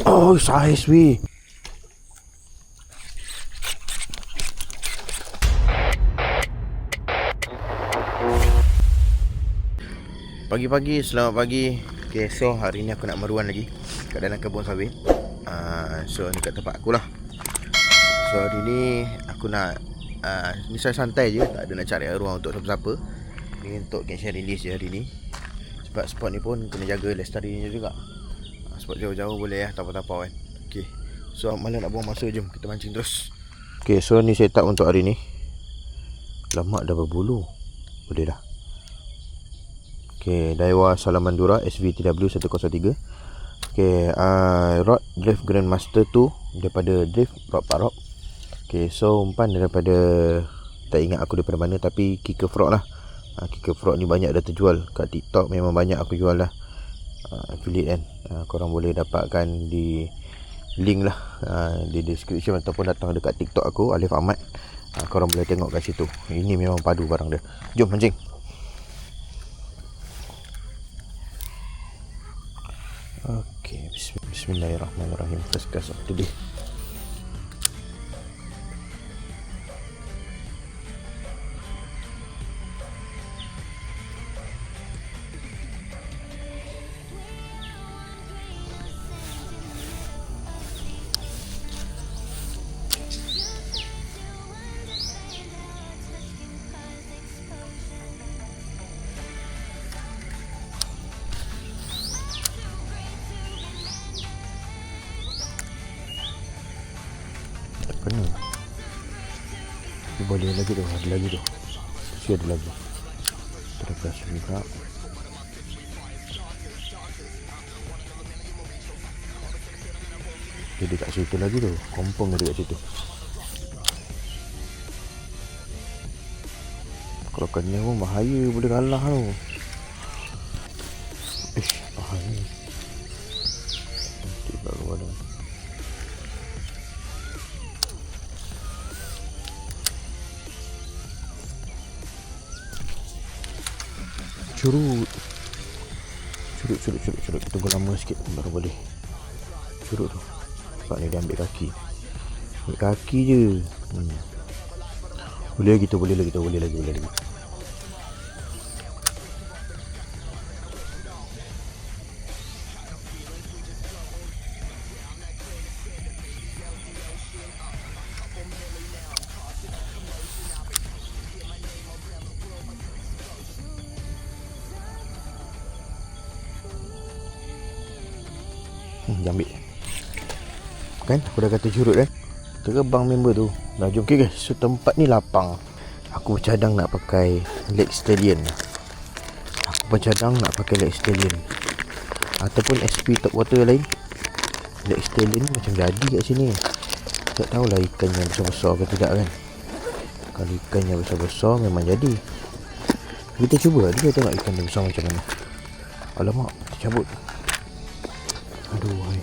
Oh, saiz weh. Pagi-pagi, selamat pagi. Okay, so hari ni aku nak meruan lagi kat dalam kebun sawit. So ni kat tempat aku lah. So hari ni aku nak ni saya santai je, tak ada nak cari ruang untuk siapa-siapa. Ni untuk catch and release je hari ni. Sebab spot ni pun kena jaga lestarinya juga. Spot jauh-jauh boleh tapau-tapau kan. Okay, so malam nak buang masa, jom kita mancing terus. Okay, so ni setup untuk hari ni. Lemak dah berbulu. Boleh dah. Okay, Daiwa Salamandura SV TW103. Okay, rod Drift Grandmaster 2 daripada Drift Rod Parok. Okay, so umpan daripada, tak ingat aku daripada mana, tapi Kicker Frog lah. Kicker Frog ni banyak dah terjual kat TikTok, memang banyak aku jual lah. Affiliate kan. Korang boleh dapatkan di link lah, di description ataupun datang dekat TikTok aku, Alif Ahmad. Korang boleh tengok kat situ. Ini memang padu barang dia. Jom mancing. Okay, bismillahirrahmanirrahim. First cast of today. Penuh. Boleh lagi tu, ada lagi tu. Mesti ada lagi. Terlepas juga. Dia dekat situ lagi tu. Kompong dia dekat situ. Kalau kena pun bahaya, boleh kalah tu. Bahaya. Nanti kat luar dah. Curut. Tunggu lama sikit baru boleh. Curut tu. Sebab ni dia ambil kaki. Ambil kaki je. Boleh lagi tu. Dia ambil. Kan aku dah kata curut kan. Terbang member tu. Dah jom. Okay guys, so tempat ni lapang. Aku bercadang nak pakai leg stallion ataupun SP top water lain. Leg stallion ni macam jadi kat sini. Tak tahulah ikan yang besar-besar ke tidak kan. Kalau ikan yang besar-besar memang jadi. Kita cuba dia, tengok ikan yang besar macam mana. Alamak, tercabut. Aduh, hai.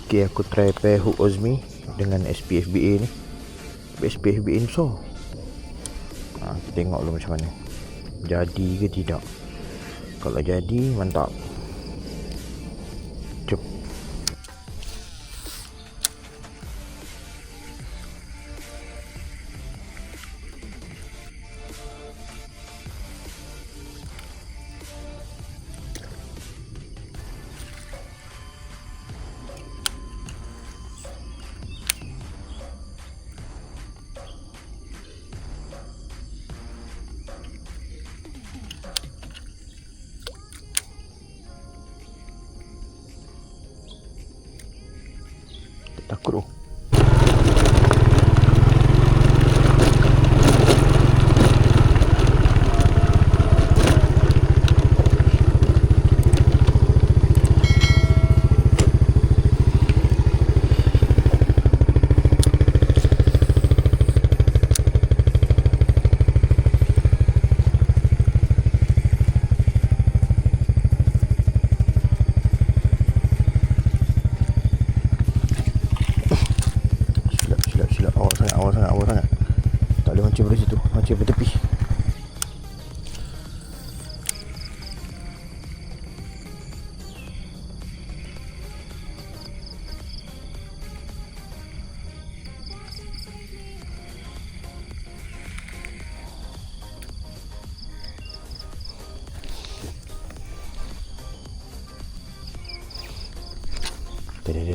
Okay, aku try pair hook Ozmi dengan SPFBA ni. SPFBA ni besar. Kita tengok dulu macam mana. Jadi ke tidak. Kalau jadi, mantap. Jom. Takut tu. awal sangat. Tak boleh mancing dari situ, mancing dari tepi.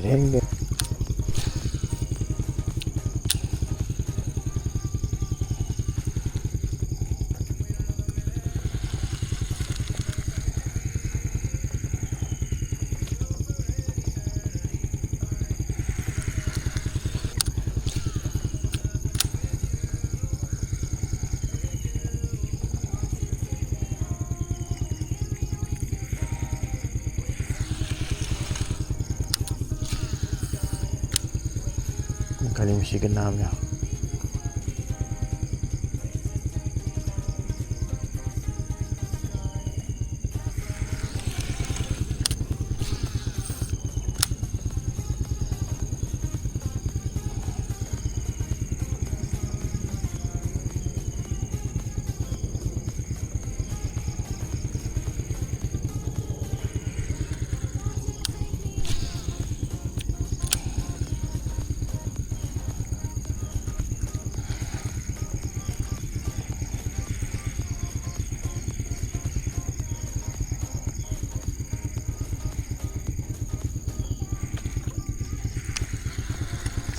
Deng. Kali mesti genamnya.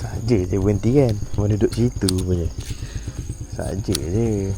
Saja je berhenti kan. Mau duduk situ punya. Saja je.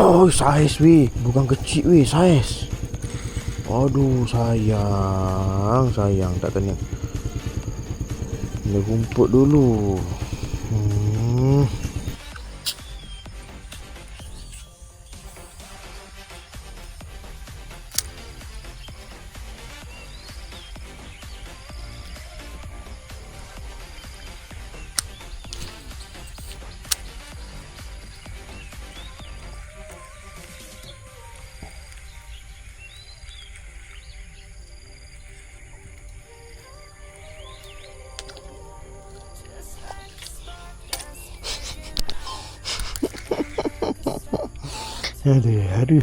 Oh, saiz weh. Bukan kecil weh, saiz. Aduh, sayang tak kena. Kena rumput dulu. Aduh.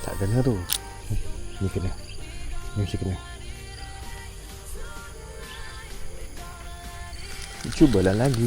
Tak kena tu. Ni kena. Ni mesti kena. Cubalah lagi.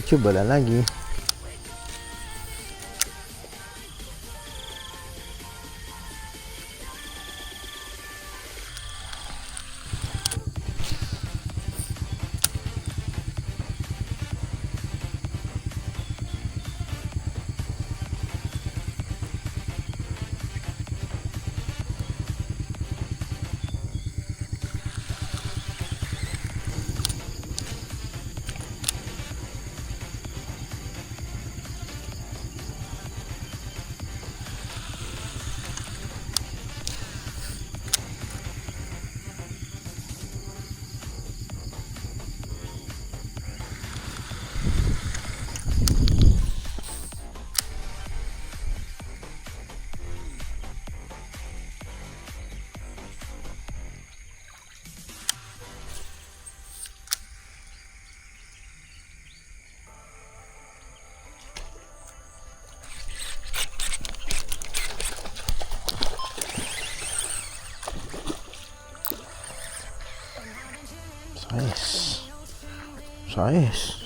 Saiz.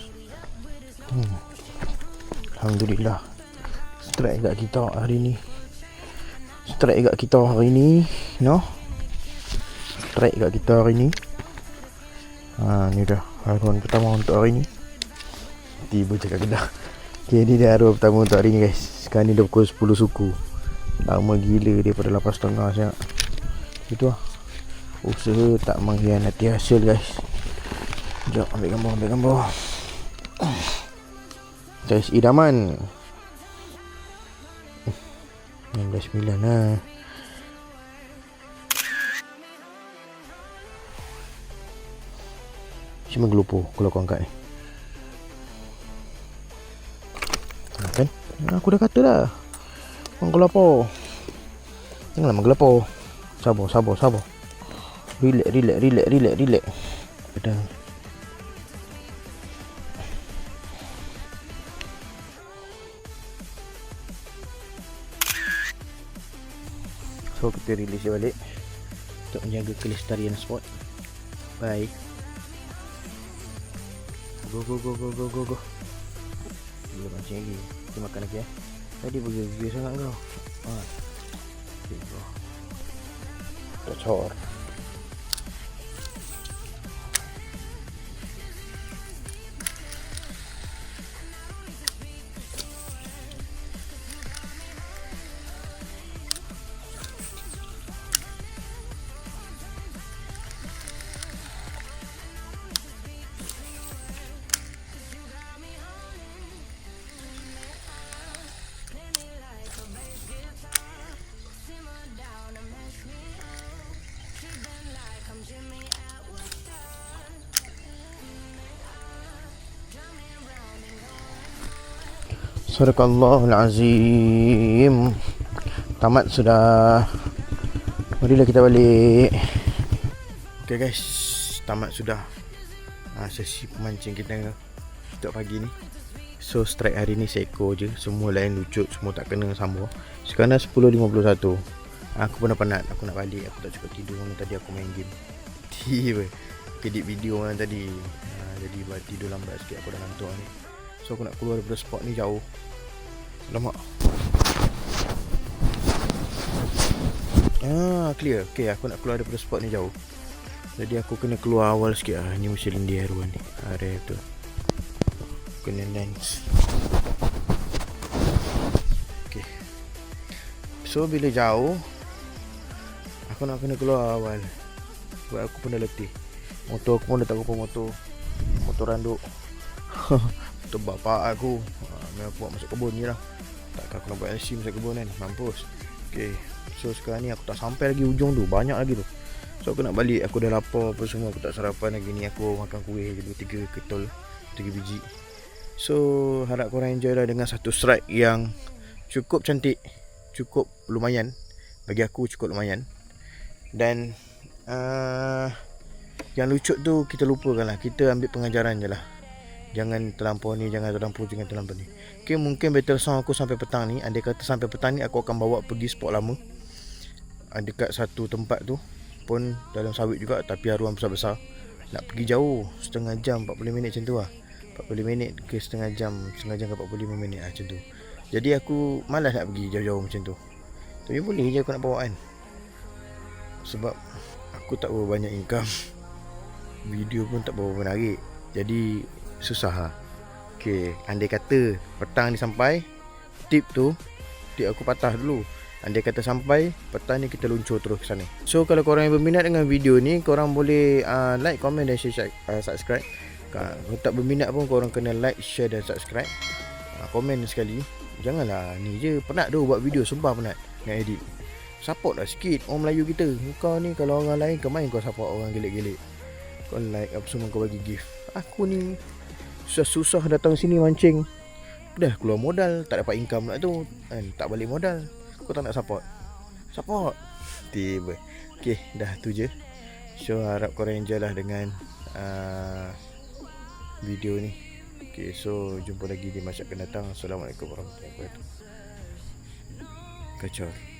Alhamdulillah. Strike kat kita hari ni. No. Strike kat kita hari ni. Ni dah haruan pertama untuk hari ni. Tiba cakap kedah. Okay, ni dah haruan pertama untuk hari ni guys. Sekarang ni dah pukul 10 suku. Lama gila daripada 8.30 siap. Itu lah. Usaha tak mengkhianati hasil guys. Sekejap ambil gambar. Guys, idaman 16.9 lah. Cuma gelopo kalau kau angkat ni. Kan? Aku dah kata dah. Menggelapo. Janganlah menggelapo. Sabar. Relax. Pedang. So kita release dia balik untuk menjaga kelestarian spot. Bye. Go. Belum mancing lagi. Kita makan lagi ya. Tadi bergigil sangat kau. Okay, go. Tocor. Sadaqallahul Azim. Tamat sudah. Marilah kita balik. Okay guys, tamat sudah sesi pemancing kita untuk pagi ni. So strike hari ni seekor je. Semua lain lucut, semua tak kena sambung. Sekarang dah 10.51. Aku pun dah penat. Aku nak balik. Aku tak cukup tidur malam tadi aku main game. Tiba edit video malam tadi. Jadi tidur lambat sikit. Aku dah ngantuk ni. So aku nak keluar daripada spot ni jauh. Alamak. Clear. Okay, aku nak keluar daripada spot ni jauh. Jadi aku kena keluar awal sikit lah. Ni mesti lendir haruan ni. Area tu kena lens. Okay. So bila jauh, aku nak kena keluar awal. Sebab aku pun dah letih. Motor aku pun dah tak rupa motor randuk. Motor bapak aku memang buat masuk kebun je lah. Takkan aku nak buat LC masuk kebun kan. Mampus. Okay. So sekarang ni aku tak sampai lagi ujung tu. Banyak lagi tu. So aku nak balik. Aku dah lapar apa semua. Aku tak sarapan lagi ni. Aku makan kuih je 2-3 ketol 3 biji. So harap korang enjoy lah dengan satu strike yang cukup cantik. Cukup lumayan. Bagi aku cukup lumayan. Dan yang lucut tu kita lupakan lah. Kita ambil pengajaran je lah. Jangan terlampau ni. Jangan terlampau ni. Okay, mungkin battle sound aku sampai petang ni. Andai kata sampai petang ni aku akan bawa pergi spot lama. Dekat satu tempat tu pun dalam sawit juga. Tapi haruan besar-besar. Nak pergi jauh. Setengah jam 40 minit macam tu lah. 40 minit ke setengah jam ke 45 minit lah macam tu. Jadi aku malas nak pergi jauh-jauh macam tu. Tapi boleh je aku nak bawa kan. Sebab aku tak berapa banyak income. Video pun tak berapa menarik. Jadi susah lah. Okay, andai kata petang ni sampai, tip aku patah dulu. Andai kata sampai, petang ni kita luncur terus ke sana. So kalau korang yang berminat dengan video ni, korang boleh like, komen dan share, subscribe. Kalau tak berminat pun korang kena like, share dan subscribe. Komen sekali. Janganlah ni je penat tu buat video. Sumpah penat nak edit. Support lah sikit orang Melayu kita. Kau ni kalau orang lain kemain kau support orang gelik-gelik. Kau like apa semua kau bagi gift. Aku ni susah-susah datang sini mancing. Dah keluar modal, tak dapat income nak tu kan, tak balik modal. Kau tak nak support. Tiba. Okay, dah tu je. So harap korang enjoy lah dengan video ni. Okay, so jumpa lagi di masa akan datang. Assalamualaikum warahmatullahi wabarakatuh. Kacau.